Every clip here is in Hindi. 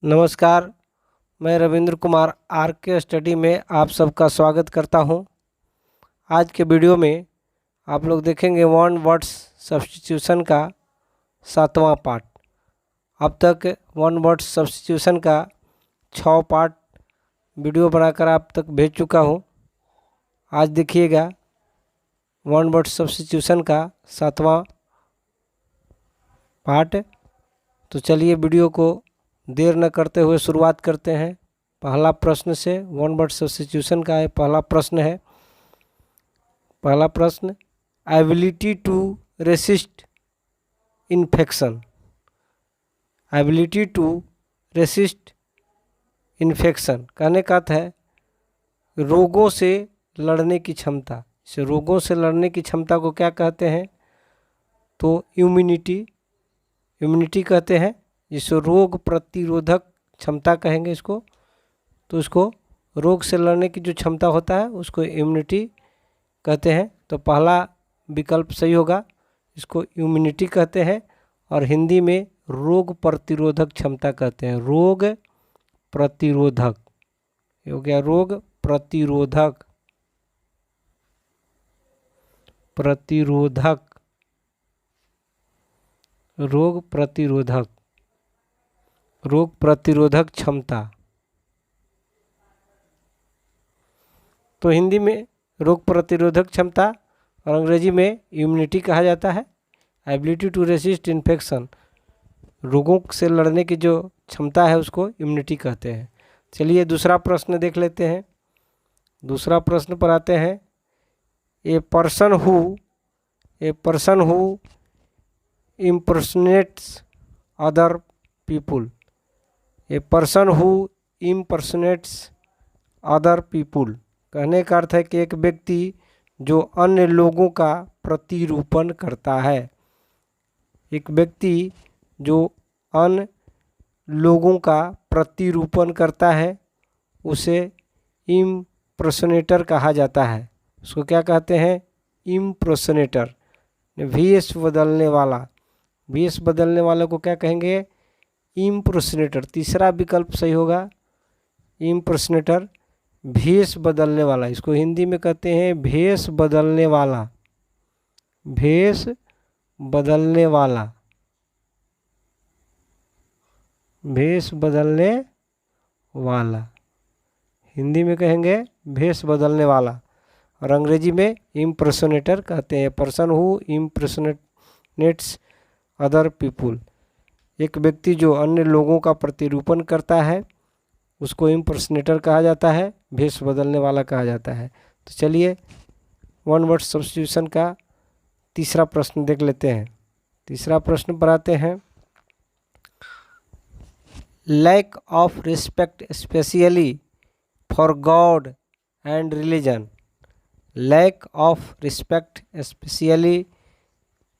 नमस्कार, मैं रविंद्र कुमार आर के स्टडी में आप सबका स्वागत करता हूं। आज के वीडियो में आप लोग देखेंगे वन वर्ड्स सब्स्टिट्यूशन का 7वां पार्ट। अब तक वन वर्ड्स सब्स्टिट्यूशन का 6 पार्ट वीडियो बनाकर आप तक भेज चुका हूं। आज देखिएगा वन वर्ड्स सब्स्टिट्यूशन का 7वां पार्ट। तो चलिए वीडियो को देर न करते हुए शुरुआत करते हैं। पहला प्रश्न से वन वर्ड सब्स्टिट्यूशन का पहला प्रश्न है। पहला प्रश्न, ability to resist infection. Ability to resist infection कहने का अर्थ है रोगों से लड़ने की क्षमता। इसे रोगों से लड़ने की क्षमता को क्या कहते हैं? तो इम्यूनिटी कहते हैं, जिसको रोग प्रतिरोधक क्षमता कहेंगे इसको। तो इसको रोग से लड़ने की जो क्षमता होता है उसको इम्यूनिटी कहते हैं। तो पहला विकल्प सही होगा, इसको इम्यूनिटी कहते हैं और हिंदी में रोग प्रतिरोधक क्षमता कहते हैं। रोग प्रतिरोधक, ये हो गया रोग प्रतिरोधक। रोग प्रतिरोधक क्षमता। तो हिंदी में रोग प्रतिरोधक क्षमता और अंग्रेजी में इम्यूनिटी कहा जाता है। एबिलिटी टू रेसिस्ट इन्फेक्शन, रोगों से लड़ने की जो क्षमता है उसको इम्यूनिटी कहते हैं। चलिए दूसरा प्रश्न देख लेते हैं। दूसरा प्रश्न पर आते हैं। A person who impersonates other people। A person who impersonates other people कहने का अर्थ है कि एक व्यक्ति जो अन्य लोगों का प्रतिरूपण करता है। एक व्यक्ति जो अन्य लोगों का प्रतिरूपण करता है उसे इम्पर्सनेटर कहा जाता है। उसको क्या कहते हैं? इम्पर्सनेटर। भेष बदलने वाला, भेष बदलने वाले को क्या कहेंगे? इम्पर्सनेटर। तीसरा विकल्प सही होगा, इम्पर्सनेटर, भेष बदलने वाला। इसको हिंदी में कहते हैं भेष बदलने वाला। भेष बदलने वाला, भेष बदलने वाला, हिंदी में कहेंगे भेष बदलने वाला और अंग्रेजी में इम्पर्सनेटर कहते हैं। पर्सन हु इम्पर्सनेट्स अदर पीपुल, एक व्यक्ति जो अन्य लोगों का प्रतिरूपण करता है उसको इम्पर्सनेटर कहा जाता है, भेष बदलने वाला कहा जाता है। तो चलिए वन वर्ड सब्स्टिट्यूशन का तीसरा प्रश्न देख लेते हैं। तीसरा प्रश्न पर आते हैं। Lack of respect specially for God and religion. Lack of respect specially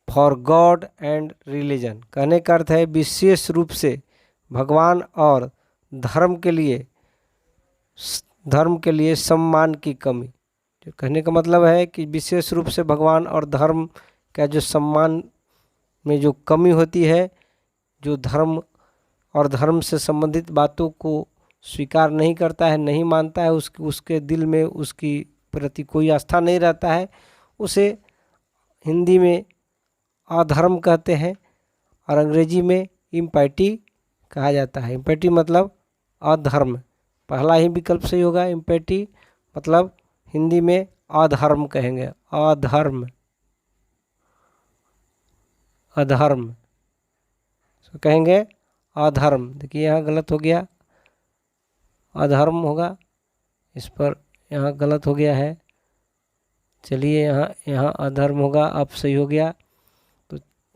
for God and religion कहने का अर्थ है विशेष रूप से भगवान और धर्म के लिए सम्मान की कमी। जो कहने का मतलब है कि विशेष रूप से भगवान और धर्म का जो सम्मान में जो कमी होती है, जो धर्म और धर्म से संबंधित बातों को स्वीकार नहीं करता है, नहीं मानता है, उसके दिल में उसकी प्रति कोई आस्था नहीं रहता है, उसे हिंदी में अधर्म कहते हैं और अंग्रेजी में इम्पाइटी कहा जाता है। इम्पाइटी मतलब अधर्म। पहला ही विकल्प सही होगा, इम्पाइटी मतलब हिंदी में अधर्म कहेंगे। अधर्म, अधर्म तो कहेंगे अधर्म। देखिए यहाँ गलत हो गया, अधर्म होगा, इस पर यहाँ गलत हो गया है। चलिए यहाँ अधर्म होगा, अब सही हो गया।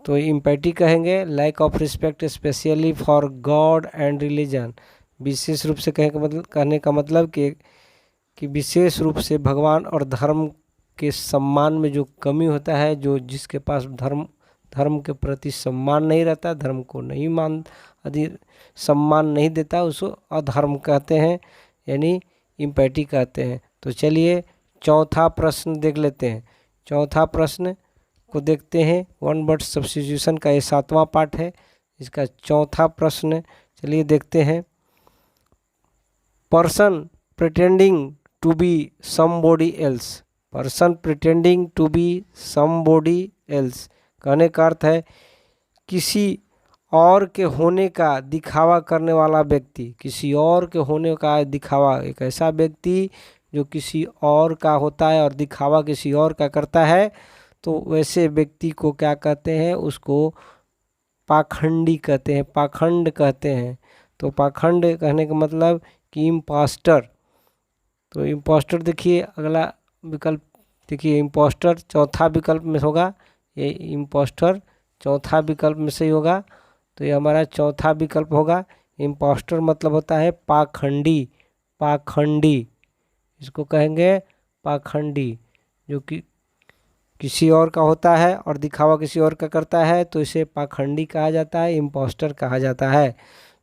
तो इम्पैटी कहेंगे। Lack of respect specially for God and religion, विशेष रूप से कहने का मतलब कि विशेष रूप से भगवान और धर्म के सम्मान में जो कमी होता है, जो जिसके पास धर्म के प्रति सम्मान नहीं रहता, धर्म को नहीं यदि सम्मान नहीं देता, उसको अधर्म कहते हैं, यानी इम्पैटी कहते हैं। तो चलिए चौथा प्रश्न देख लेते हैं। चौथा प्रश्न को देखते हैं। वन वर्ड सब्स्टिट्यूशन का ये 7वां पार्ट है, इसका चौथा प्रश्न चलिए देखते हैं। Person pretending to be somebody else, person pretending to be somebody else, कहने का अर्थ है किसी और के होने का दिखावा करने वाला व्यक्ति, किसी और के होने का दिखावा, एक ऐसा व्यक्ति जो किसी और का होता है और दिखावा किसी और का करता है, तो वैसे व्यक्ति को क्या कहते हैं, उसको पाखंडी कहते हैं, पाखंड कहते हैं। तो पाखंड कहने का मतलब कि इम्पोस्टर। तो इम्पोस्टर देखिए अगला विकल्प, देखिए इम्पोस्टर चौथा विकल्प में होगा, ये इम्पोस्टर चौथा विकल्प में से ही होगा, तो ये हमारा चौथा विकल्प होगा। इम्पोस्टर मतलब होता है पाखंडी, पाखंडी इसको कहेंगे पाखंडी, जो कि किसी और का होता है और दिखावा किसी और का करता है, तो इसे पाखंडी कहा जाता है, इम्पोस्टर कहा जाता है।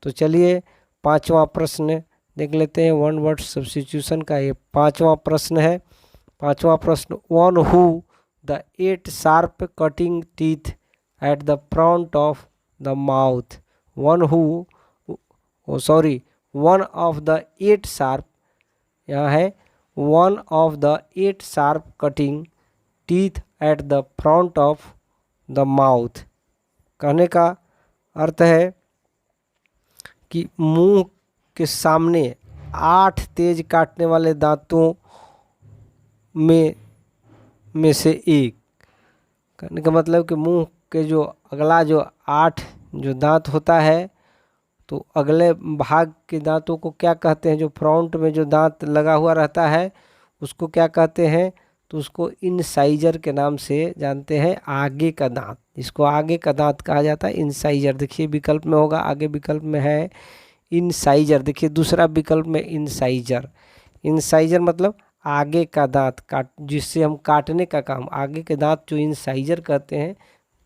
तो चलिए पांचवा प्रश्न देख लेते हैं, वन वर्ड सब्स्टिट्यूशन का ये पांचवा प्रश्न है। पांचवा प्रश्न, one who the 8 sharp cutting teeth at the front of the mouth, one who one of the 8 sharp, यहाँ है one of the 8 sharp cutting teeth at the front of the mouth, कहने का अर्थ है कि मुंह के सामने 8 तेज काटने वाले दांतों में से एक, कहने का मतलब कि मुंह के जो अगला जो 8 जो दांत होता है, तो अगले भाग के दांतों को क्या कहते हैं, जो फ्रंट में जो दांत लगा हुआ रहता है उसको क्या कहते हैं, तो उसको इनसाइजर के नाम से जानते हैं, आगे का दांत, इसको आगे का दांत कहा जाता है, इनसाइजर। देखिए विकल्प में होगा, आगे विकल्प में है इनसाइजर, देखिए दूसरा विकल्प में इनसाइजर, इनसाइजर मतलब आगे का दांत, काट जिससे हम काटने का काम, आगे के दांत जो इनसाइजर कहते हैं,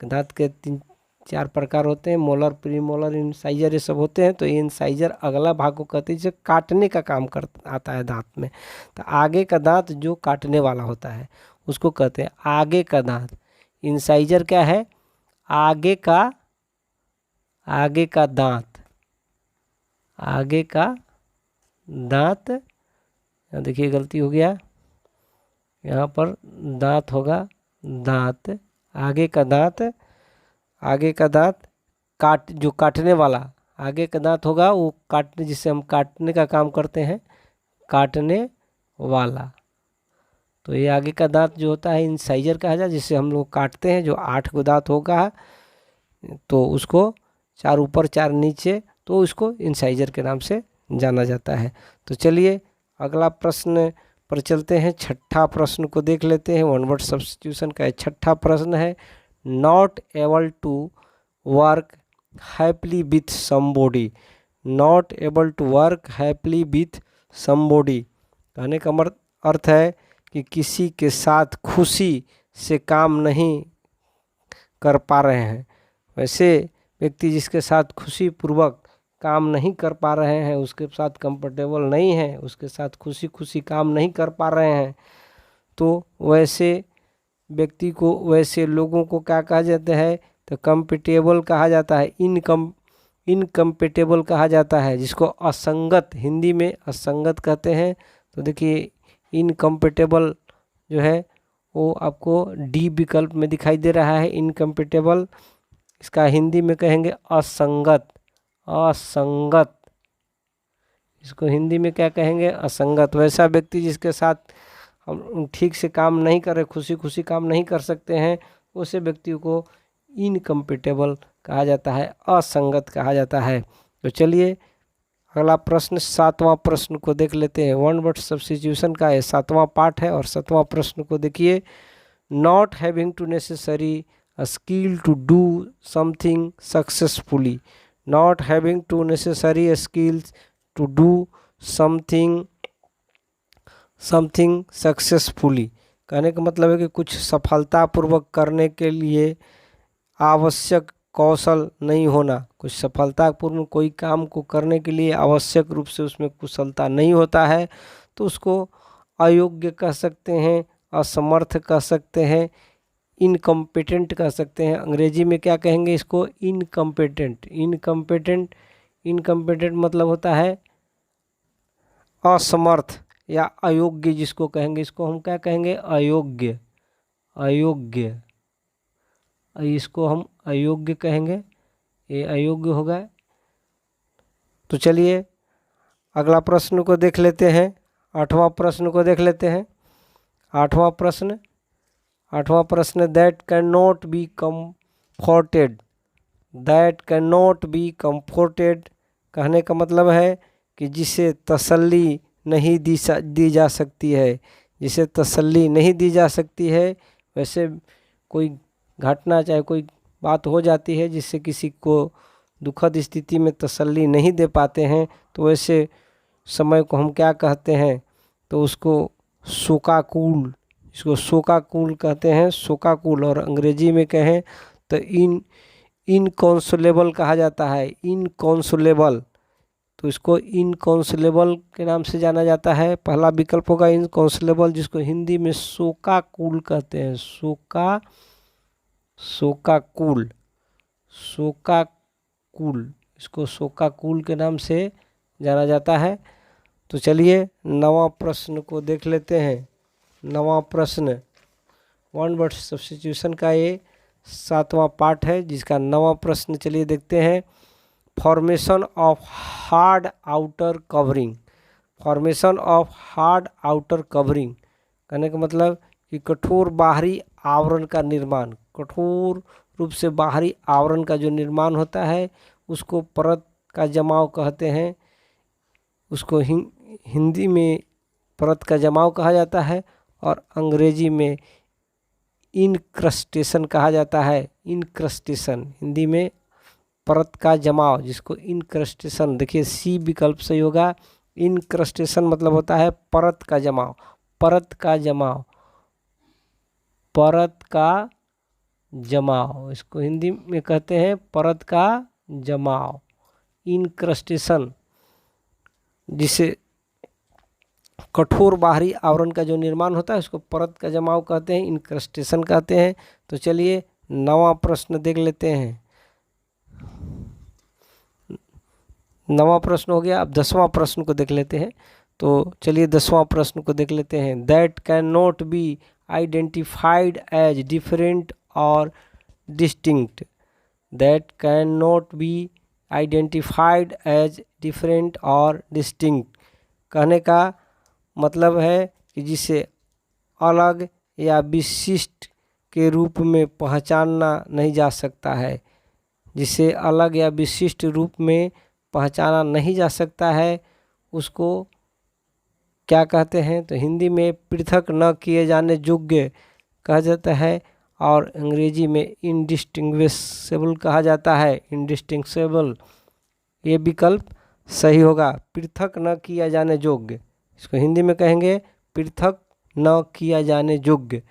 दांत के 3-4 प्रकार होते हैं, मोलर, प्रीमोलर, इनसाइजर ये सब होते हैं। तो इनसाइजर अगला भाग को कहते हैं जिसे काटने का काम कर आता है दांत में, तो आगे का दांत जो काटने वाला होता है उसको कहते हैं आगे का दांत। इनसाइजर क्या है, आगे का दांत, आगे का दांत, देखिए गलती हो गया, यहाँ पर दांत होगा, दांत, आगे का दांत, आगे का दांत काट, जो काटने वाला आगे का दांत होगा वो काटने, जिससे हम काटने का काम करते हैं, काटने वाला। तो ये आगे का दांत जो होता है इनसाइजर कहा जाए, जिससे हम लोग काटते हैं, जो 8 को दांत होगा तो उसको 4 ऊपर 4 नीचे, तो उसको इनसाइजर के नाम से जाना जाता है। तो चलिए अगला प्रश्न पर चलते हैं, छठा प्रश्न को देख लेते हैं, वन वर्ड सब्स्टिट्यूशन का छठा प्रश्न है, not able to work happily with somebody, not able to work happily with somebody, कहने का अर्थ है कि किसी के साथ खुशी से काम नहीं कर पा रहे हैं, वैसे व्यक्ति जिसके साथ खुशी पूर्वक काम नहीं कर पा रहे हैं, उसके साथ कंफर्टेबल नहीं है, उसके साथ खुशी काम नहीं कर पा रहे हैं, तो वैसे व्यक्ति को, वैसे लोगों को क्या कहा जाता है, तो कंपेटेबल कहा जाता है, इनकम्पेटेबल कहा जाता है, जिसको असंगत, हिंदी में असंगत कहते हैं। तो देखिए इनकम्पेटेबल जो है वो आपको डी विकल्प में दिखाई दे रहा है, इनकम्पेटेबल, इसका हिंदी में कहेंगे असंगत, असंगत, इसको हिंदी में क्या कहेंगे, असंगत। वैसा व्यक्ति जिसके साथ हम ठीक से काम नहीं कर रहे, खुशी काम नहीं कर सकते हैं, उसे व्यक्ति को इनकम्पेटेबल कहा जाता है, असंगत कहा जाता है। तो चलिए अगला प्रश्न, सातवां प्रश्न को देख लेते हैं, वन वर्ड सब्स्टिट्यूशन का ये सातवां पार्ट है, और सातवां प्रश्न को देखिए, not having to necessary a skill to do something successfully, not having to necessary skills to do something successfully, कहने का मतलब है कि कुछ सफलतापूर्वक करने के लिए आवश्यक कौशल नहीं होना, कुछ सफलतापूर्ण कोई काम को करने के लिए आवश्यक रूप से उसमें कुशलता नहीं होता है, तो उसको अयोग्य कह सकते हैं, असमर्थ कह सकते हैं, इनकम्पिटेंट कह सकते हैं। अंग्रेजी में क्या कहेंगे इसको, इनकम्पिटेंट, इनकम्पिटेंट मतलब होता है असमर्थ या अयोग्य जिसको कहेंगे, इसको हम क्या कहेंगे, अयोग्य, अयोग्य, इसको हम अयोग्य कहेंगे, ये अयोग्य होगा। तो चलिए अगला प्रश्न को देख लेते हैं, 8वां प्रश्न को देख लेते हैं। 8वां प्रश्न, that can not B comforted, that can not B comforted कहने का मतलब है कि जिसे तसल्ली नहीं दी जा सकती है, जिसे तसल्ली नहीं दी जा सकती है। वैसे कोई घटना चाहे कोई बात हो जाती है जिससे किसी को दुखद स्थिति में तसल्ली नहीं दे पाते हैं, तो वैसे समय को हम क्या कहते हैं, तो उसको शोकाकुल, इसको शोकाकुल कहते हैं, शोकाकुल। और अंग्रेजी में कहें तो इनकॉन्सोलेबल कहा जाता है, इनकॉन्सोलेबल, तो इसको इनकॉन्सोलेबल के नाम से जाना जाता है। पहला विकल्प होगा इनकॉन्सोलेबल, जिसको हिंदी में शोकाकुल कहते हैं, शोकाकुल, शोकाकुल, इसको शोकाकुल के नाम से जाना जाता है। तो चलिए 9वां प्रश्न को देख लेते हैं। 9वां प्रश्न वन वर्ड सब्स्टिट्यूशन का ये 7वां पार्ट है, जिसका 9वां प्रश्न चलिए देखते हैं। Formation of hard outer covering, formation of hard outer covering कहने का मतलब कि कठोर बाहरी आवरण का निर्माण, कठोर रूप से बाहरी आवरण का जो निर्माण होता है उसको परत का जमाव कहते हैं, उसको हिंदी में परत का जमाव कहा जाता है और अंग्रेजी में इनक्रस्टेशन कहा जाता है, इनक्रस्टेशन, हिंदी में परत का जमाव, जिसको इनक्रस्टेशन, देखिए सी विकल्प सही होगा। इनक्रस्टेशन मतलब होता है परत का जमाव, परत का जमाव, परत का जमाव, इसको हिंदी में कहते हैं परत का जमाव, इनक्रस्टेशन, जिसे कठोर बाहरी आवरण का जो निर्माण होता है उसको परत का जमाव कहते हैं, इनक्रस्टेशन कहते हैं। तो चलिए 9वां प्रश्न देख लेते हैं। 9वां प्रश्न हो गया, अब 10वां प्रश्न को देख लेते हैं। तो चलिए 10वां प्रश्न को देख लेते हैं। That can not be identified as different और distinct, that can not be identified as different और डिस्टिंक्ट कहने का मतलब है कि जिसे अलग या विशिष्ट के रूप में पहचानना नहीं जा सकता है, जिसे अलग या विशिष्ट रूप में पहचाना नहीं जा सकता है उसको क्या कहते हैं, तो हिंदी में पृथक न किए जाने योग्य कहा जाता है और अंग्रेजी में इनडिस्टिंग्विशेबल कहा जाता है, इनडिस्टिंग्विशेबल, ये विकल्प सही होगा। पृथक न किया जाने योग्य, इसको हिंदी में कहेंगे पृथक न किया जाने योग्य।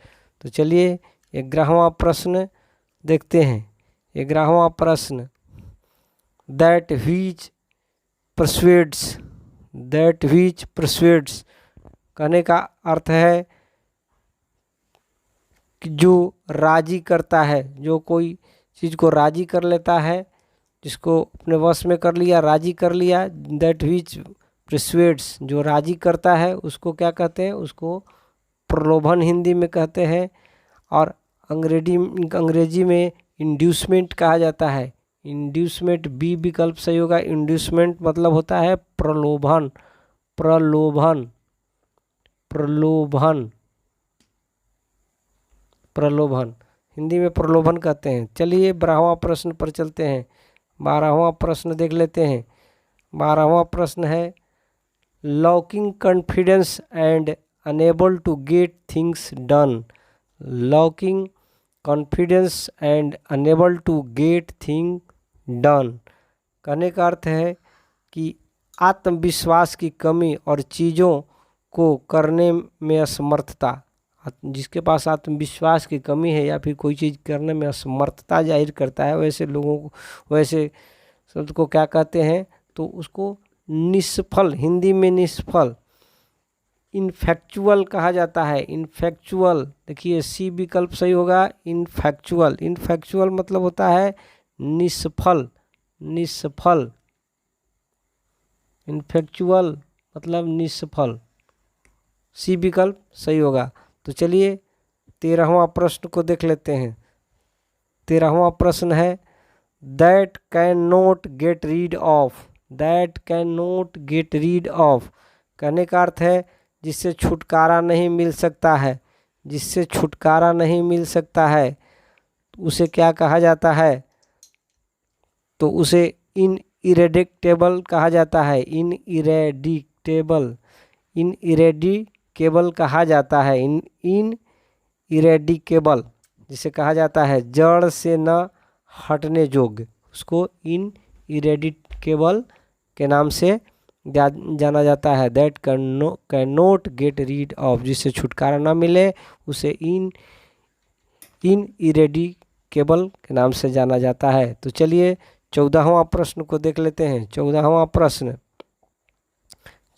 तो चलिए 11वां प्रश्न देखते हैं। 11वां प्रश्न, दैट व्हिच परसुएड्स, दैट व्हिच परसुएड्स कहने का अर्थ है कि जो राजी करता है, जो कोई चीज़ को राजी कर लेता है, जिसको अपने वश में कर लिया, राजी कर लिया, दैट व्हिच परसुएड्स, जो राजी करता है उसको क्या कहते हैं, उसको प्रलोभन हिंदी में कहते हैं और अंग्रेजी में इंड्यूसमेंट कहा जाता है, इंड्यूसमेंट, बी विकल्प सही होगा। इंड्यूसमेंट मतलब होता है प्रलोभन, प्रलोभन, प्रलोभन, प्रलोभन, हिंदी में प्रलोभन कहते हैं। चलिए 12वां प्रश्न पर चलते हैं। 12वां प्रश्न देख लेते हैं। 12वां प्रश्न है, locking confidence and unable to get things done, locking confidence and unable to get thing done कहने का अर्थ है कि आत्मविश्वास की कमी और चीज़ों को करने में असमर्थता, जिसके पास आत्मविश्वास की कमी है या फिर कोई चीज़ करने में असमर्थता जाहिर करता है, वैसे लोगों को, वैसे शब्द को क्या कहते हैं, तो उसको निष्फल, हिंदी में निष्फल, इनफैक्चुअल कहा जाता है, इनफैक्चुअल, देखिए सी विकल्प सही होगा। इनफैक्चुअल, इनफैक्चुअल मतलब होता है निष्फल, निष्फल, इनफैक्चुअल मतलब निष्फल, सी विकल्प सही होगा। तो चलिए 13वां प्रश्न को देख लेते हैं। 13वां प्रश्न है that can not get rid of, that can not get rid of कहने का अर्थ है जिससे छुटकारा नहीं मिल सकता है, जिससे छुटकारा नहीं मिल सकता है उसे क्या कहा जाता है, तो उसे इनइरेडिक्टेबल कहा जाता है, इनइरेडिक्टेबल, इनइरेडिकेबल कहा जाता है, इनइरेडिकेबल जिसे कहा जाता है जड़ से न हटने योग्य, उसको इनइरेडिकेबल के नाम से जाना जाता है। That can not get rid of, जिससे छुटकारा ना मिले उसे इनइरेडिकेबल के नाम से जाना जाता है। तो चलिए 14वां प्रश्न को देख लेते हैं।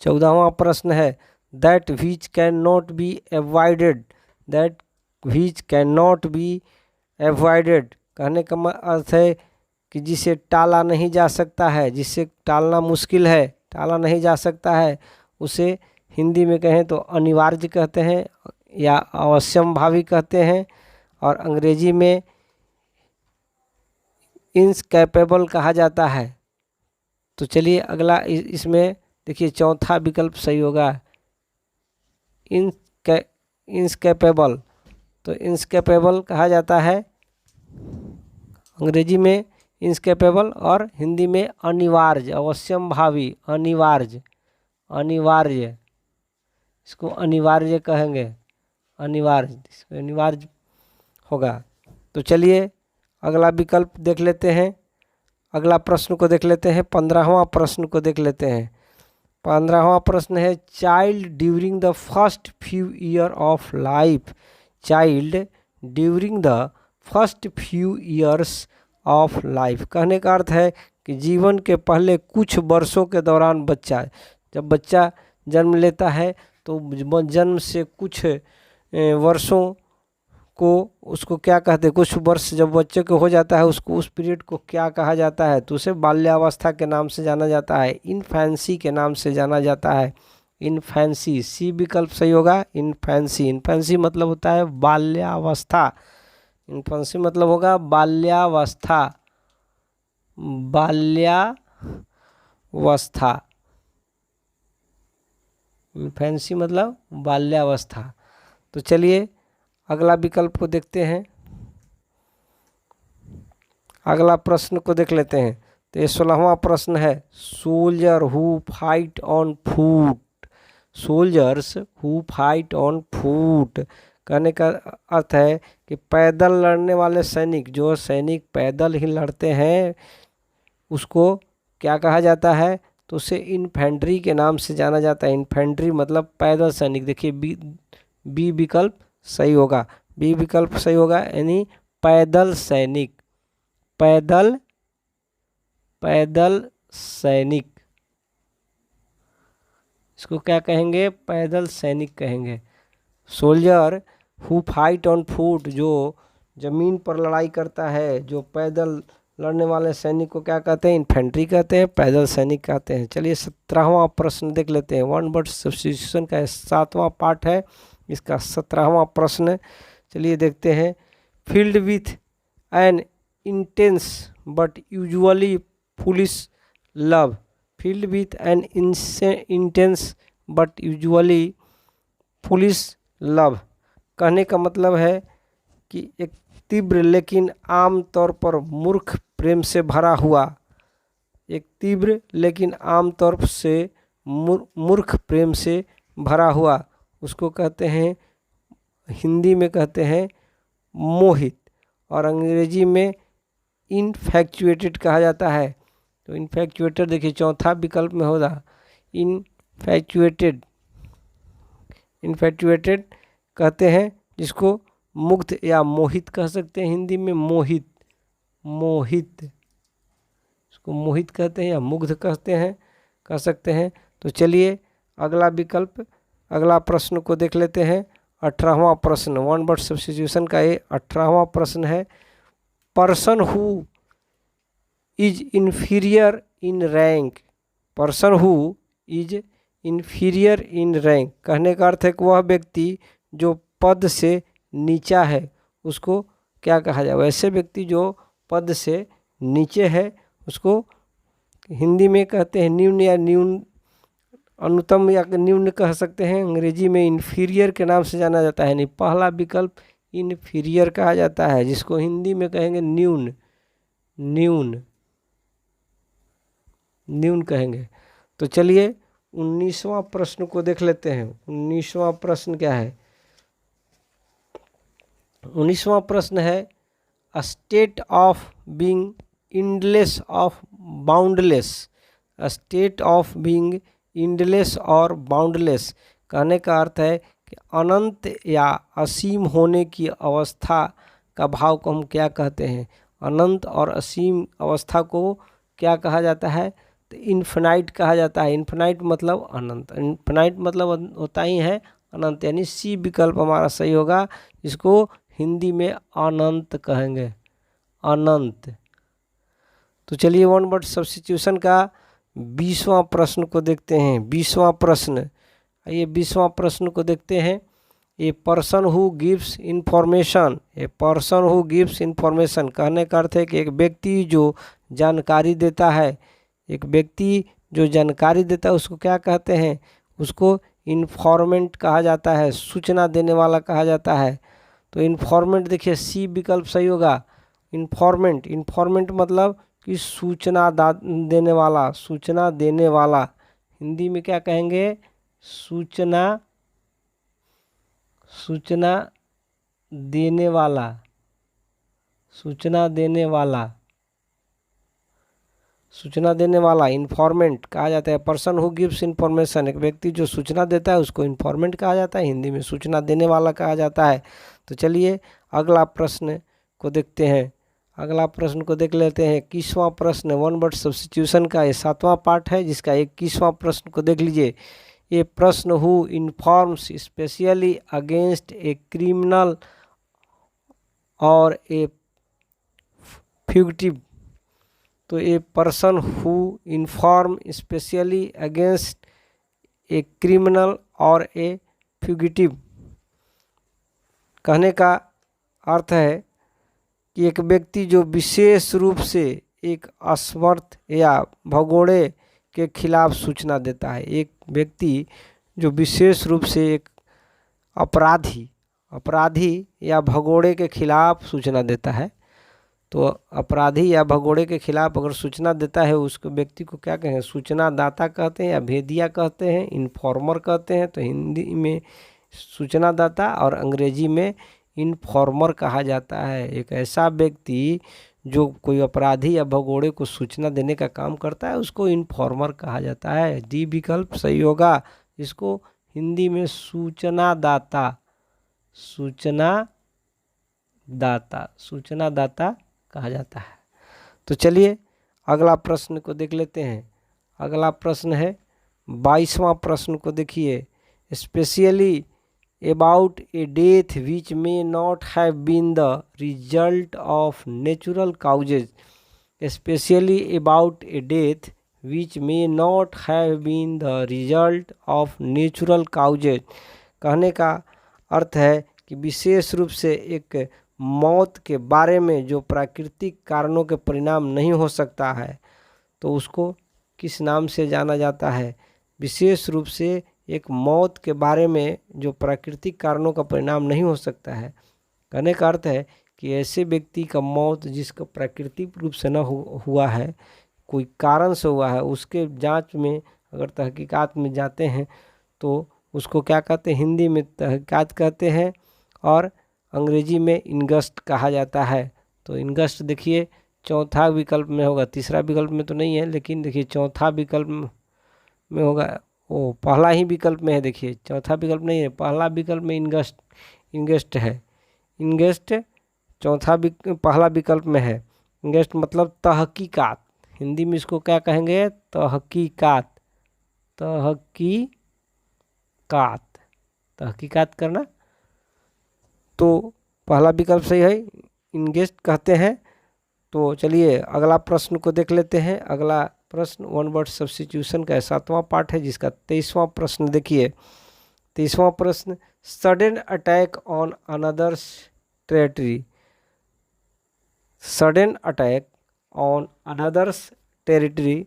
14वां प्रश्न है that which can not be avoided, that which can not be avoided कहने का अर्थ है कि जिसे टाला नहीं जा सकता है, जिसे टालना मुश्किल है, टाला नहीं जा सकता है, उसे हिंदी में कहें तो अनिवार्य कहते हैं या अवश्यंभावी कहते हैं, और अंग्रेजी में इनकैपेबल कहा जाता है। तो चलिए अगला इसमें देखिए चौथा विकल्प सही होगा, इनकैपेबल। तो इनकैपेबल कहा जाता है अंग्रेजी में इनकैपेबल और हिंदी में अनिवार्य, अवश्यंभावी, अनिवार्य, अनिवार्य, इसको अनिवार्य कहेंगे, अनिवार्य, इसको अनिवार्य होगा। तो चलिए अगला विकल्प देख लेते हैं, अगला प्रश्न को देख लेते हैं। 15वां प्रश्न को देख लेते हैं। 15वां प्रश्न है child during the first few year of life, child during the first few years of life कहने का अर्थ है कि जीवन के पहले कुछ वर्षों के दौरान बच्चा, जब बच्चा जन्म लेता है तो जन्म से कुछ वर्षों को उसको क्या कहते हैं, कुछ वर्ष जब बच्चे को हो जाता है उसको उस पीरियड को क्या कहा जाता है, तो उसे बाल्यावस्था के नाम से जाना जाता है, इन्फेंसी के नाम से जाना जाता है, इन्फेंसी, सी विकल्प सही होगा, इन्फेंसी। इन्फेंसी मतलब होता है बाल्यावस्था, इन्फेंसी मतलब होगा बाल्यावस्था, बाल्यावस्था, इन्फेंसी मतलब बाल्यावस्था। तो चलिए अगला विकल्प को देखते हैं, अगला प्रश्न को देख लेते हैं। तो ये 16वां प्रश्न है soldier who fight on foot, soldiers who fight on foot कहने का अर्थ है कि पैदल लड़ने वाले सैनिक, जो सैनिक पैदल ही लड़ते हैं उसको क्या कहा जाता है, तो उसे इन्फेंट्री के नाम से जाना जाता है। इन्फेंट्री मतलब पैदल सैनिक। देखिए बी विकल्प सही होगा, बी विकल्प सही होगा, यानी पैदल सैनिक, पैदल सैनिक, इसको क्या कहेंगे, पैदल सैनिक कहेंगे। Soldier who fight on foot, जो जमीन पर लड़ाई करता है, जो पैदल लड़ने वाले सैनिक को क्या कहते हैं, इन्फेंट्री कहते हैं, पैदल सैनिक कहते हैं। चलिए 17वां प्रश्न देख लेते हैं। वन वर्ड सब्स्टिट्यूशन का 7वां पार्ट है इसका 17वां प्रश्न। चलिए देखते हैं। Field with an intense but usually foolish love, field with an intense but usually foolish love कहने का मतलब है कि एक तीव्र लेकिन आम तौर पर मूर्ख प्रेम से भरा हुआ, एक तीव्र लेकिन आम तौर से मूर्ख प्रेम से भरा हुआ, उसको कहते हैं, हिंदी में कहते हैं मोहित, और अंग्रेजी में इनफैक्चुएटेड कहा जाता है। तो इनफैक्चुएटेड देखिए चौथा विकल्प में होगा इनफैक्चुएटेड, इनफैक्चुएटेड कहते हैं जिसको मुग्ध या मोहित कह सकते हैं, हिंदी में मोहित, मोहित, इसको मोहित कहते हैं या मुग्ध कहते हैं, कह सकते हैं। तो चलिए अगला विकल्प, अगला प्रश्न को देख लेते हैं। 18वां प्रश्न, वन वर्ड सब्स्टिट्यूशन का ये 18वां प्रश्न है। Person who is inferior in rank, person who is inferior in rank, कहने का अर्थ है कि वह व्यक्ति जो पद से नीचा है उसको क्या कहा जाए, वैसे व्यक्ति जो पद से नीचे है उसको हिंदी में कहते हैं न्यून या न्यून, अनुत्तम या न्यून कह सकते हैं, अंग्रेजी में इन्फीरियर के नाम से जाना जाता है। नहीं, पहला विकल्प इन्फीरियर कहा जाता है, जिसको हिंदी में कहेंगे न्यून, न्यून, न्यून कहेंगे। तो चलिए 19वां प्रश्न को देख लेते हैं। 19वां प्रश्न क्या है? 19वां प्रश्न है a state of being endless of boundless, a state of being endless और बाउंडलेस, कहने का अर्थ है कि अनंत या असीम होने की अवस्था का भाव को हम क्या कहते हैं? अनंत और असीम अवस्था को क्या कहा जाता है? तो इन्फिनाइट कहा जाता है। इन्फिनाइट मतलब अनंत, इन्फिनाइट मतलब होता ही है अनंत, यानी सी विकल्प हमारा सही होगा। इसको हिंदी में अनंत कहेंगे, अनंत। तो चलिए वन वर्ड सब्स्टिट्यूशन का 20वां प्रश्न को देखते हैं। 20वां प्रश्न, ये 20वां प्रश्न को देखते हैं। A person who gives information, a person who gives information, कहने का अर्थ है कि एक व्यक्ति जो जानकारी देता है, एक व्यक्ति जो जानकारी देता है उसको क्या कहते हैं? उसको इन्फॉर्मेंट कहा जाता है, सूचना देने वाला कहा जाता है। तो इन्फॉर्मेंट देखिए सी विकल्प सही होगा। इन्फॉर्मेंट, इन्फॉर्मेंट मतलब कि सूचना देने वाला, सूचना देने वाला, हिंदी में क्या कहेंगे? सूचना, सूचना देने वाला, सूचना देने वाला, सूचना देने वाला इन्फॉर्मेंट कहा जाता है। पर्सन हु गिव्स इंफॉर्मेशन, एक व्यक्ति जो सूचना देता है उसको इन्फॉर्मेंट कहा जाता है, हिंदी में सूचना देने वाला कहा जाता है। तो चलिए अगला प्रश्न को देखते हैं। अगला प्रश्न को देख लेते हैं। 21वां प्रश्न वन वर्ड सब्स्टिट्यूशन का, ये 7वां पार्ट है, जिसका 21वां प्रश्न को देख लीजिए। ये प्रश्न who informs specially against a criminal और ए फ्यूगिटिव, तो a person who inform specially against a criminal और ए फ्यूगिटिव, कहने का अर्थ है कि एक व्यक्ति जो विशेष रूप से एक असमर्थ या भगोड़े के खिलाफ सूचना देता है। एक व्यक्ति जो विशेष रूप से एक अपराधी या भगोड़े के खिलाफ सूचना देता है, तो अपराधी या भगोड़े के खिलाफ अगर सूचना देता है उसको व्यक्ति को क्या कहेंगे? सूचना दाता कहते हैं या भेदिया कहते हैं, इन्फॉर्मर कहते हैं। तो हिंदी में सूचना दाता और अंग्रेजी में इन्फॉर्मर कहा जाता है। एक ऐसा व्यक्ति जो कोई अपराधी या भगोड़े को सूचना देने का काम करता है उसको इन्फॉर्मर कहा जाता है। डी विकल्प सही होगा। इसको हिंदी में सूचना दाता, सूचना दाता, सूचना दाता कहा जाता है। तो चलिए अगला प्रश्न को देख लेते हैं। अगला प्रश्न है 22वां प्रश्न को देखिए। Specially about a death which may not have been the result of natural causes, especially about a death which may not have been the result of natural causes, कहने का अर्थ है कि विशेष रूप से एक मौत के बारे में जो प्राकृतिक कारणों के परिणाम नहीं हो सकता है तो उसको किस नाम से जाना जाता है? विशेष रूप से एक मौत के बारे में जो प्राकृतिक कारणों का परिणाम नहीं हो सकता है, कहने का अर्थ है कि ऐसे व्यक्ति का मौत जिसका प्राकृतिक रूप से न हुआ है, कोई कारण से हुआ है, उसके जांच में अगर तहकीकात में जाते हैं तो उसको क्या कहते हैं? हिंदी में तहकीकात कहते हैं और अंग्रेजी में इंक्वेस्ट कहा जाता है। तो इंक्वेस्ट देखिए चौथा विकल्प में होगा, तीसरा विकल्प में तो नहीं है, लेकिन देखिए चौथा विकल्प में होगा। ओ पहला ही विकल्प में है, देखिए चौथा विकल्प नहीं है, पहला विकल्प में इंगेस्ट है। इंगेस्ट पहला विकल्प में है। इंगेस्ट मतलब तहकीकात, हिंदी में इसको क्या कहेंगे? तहकीकात, तहकीकात करना। तो पहला विकल्प सही है, इंगेस्ट कहते हैं। तो चलिए अगला प्रश्न को देख लेते हैं। अगला प्रश्न वन वर्ड सब्स्टिट्यूशन का 7वां पार्ट है, जिसका 23वां प्रश्न देखिए। 23वां प्रश्न, sudden attack on another's territory. Sudden attack on another's territory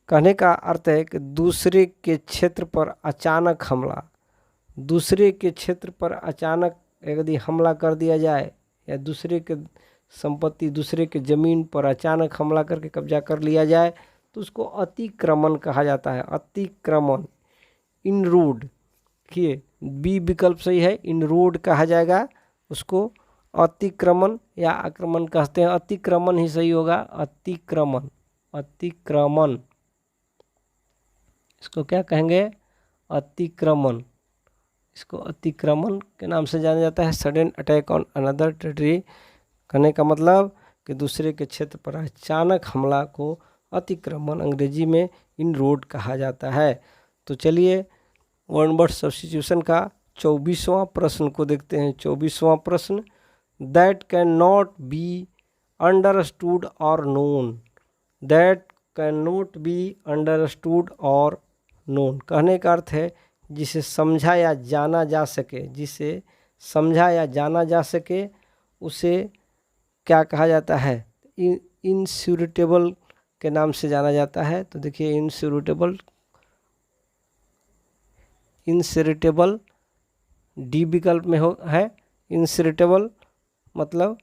कहने का अर्थ है कि दूसरे के क्षेत्र पर अचानक हमला। दूसरे के क्षेत्र पर अचानक यदि हमला कर दिया जाए, या दूसरे के संपत्ति, दूसरे के ज़मीन पर अचानक हमला करके कब्जा कर लिया जाए, तो उसको अतिक्रमण कहा जाता है। अतिक्रमण, इनरूड, देखिए बी विकल्प सही है, इनरूड कहा जाएगा उसको। अतिक्रमण या आक्रमण कहते हैं, अतिक्रमण ही सही होगा। अतिक्रमण, अतिक्रमण, इसको क्या कहेंगे? अतिक्रमण। इसको अतिक्रमण के नाम से जाना जाता है। Sudden attack on another territory कहने का मतलब कि दूसरे के क्षेत्र पर अचानक हमला को अतिक्रमण, अंग्रेजी में इनरोड कहा जाता है। तो चलिए वन वर्ड सब्स्टिट्यूशन का 24वां प्रश्न को देखते हैं। 24वां प्रश्न, that can not be understood और known. That can not be understood और नोन कहने का अर्थ है जिसे समझा या जाना जा सके। जिसे समझा या जाना जा सके उसे क्या कहा जाता है? इनस्यूटेबल के नाम से जाना जाता है। तो देखिए इनस्यूटेबल, इनस्यूटेबल डी विकल्प में है। इनस्यूटेबल मतलब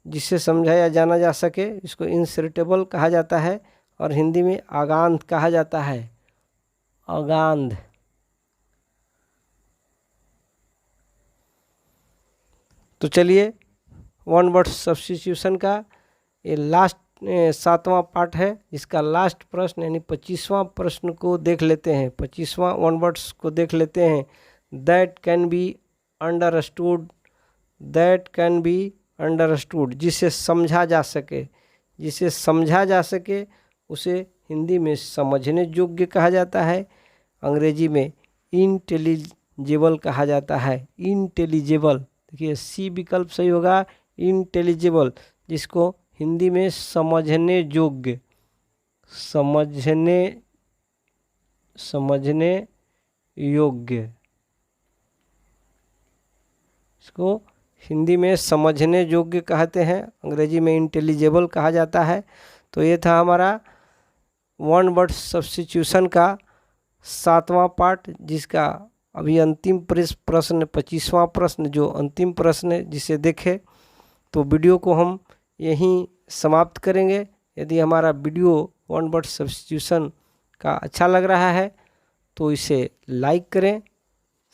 जिसे समझा या जाना जा सके, इसको इनस्यूटेबल कहा जाता है। और हिंदी में अगाध कहा जाता है। अगाध। तो चलिए वन वर्ड सब्स्टिट्यूशन का ये लास्ट 7वां पार्ट है, इसका लास्ट प्रश्न यानी 25वां प्रश्न को देख लेते हैं। 25वां वन वर्ड्स को देख लेते हैं। That can be understood. That can be understood, जिसे समझा जा सके। जिसे समझा जा सके उसे हिंदी में समझने योग्य कहा जाता है। अंग्रेजी में इंटेलिजिबल कहा जाता है। इंटेलिजिबल, देखिए सी विकल्प सही होगा। इंटेलिजिबल, जिसको हिंदी में समझने योग्य, समझने योग्य, इसको हिंदी में समझने योग्य कहते हैं, अंग्रेजी में इंटेलिजिबल कहा जाता है। तो ये था हमारा वन वर्ड सब्स्टिट्यूशन का 7वां पार्ट, जिसका अभी अंतिम प्रश्न 25वां प्रश्न जो अंतिम प्रश्न है, जिसे देखें तो वीडियो को हम यहीं समाप्त करेंगे। यदि हमारा वीडियो वन वर्ड सब्स्टिट्यूशन का अच्छा लग रहा है तो इसे लाइक करें,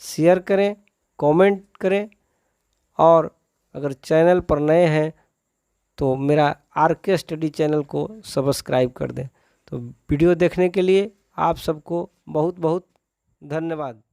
शेयर करें, कमेंट करें, और अगर चैनल पर नए हैं तो मेरा RK स्टडी चैनल को सब्सक्राइब कर दें। तो वीडियो देखने के लिए आप सबको बहुत बहुत धन्यवाद।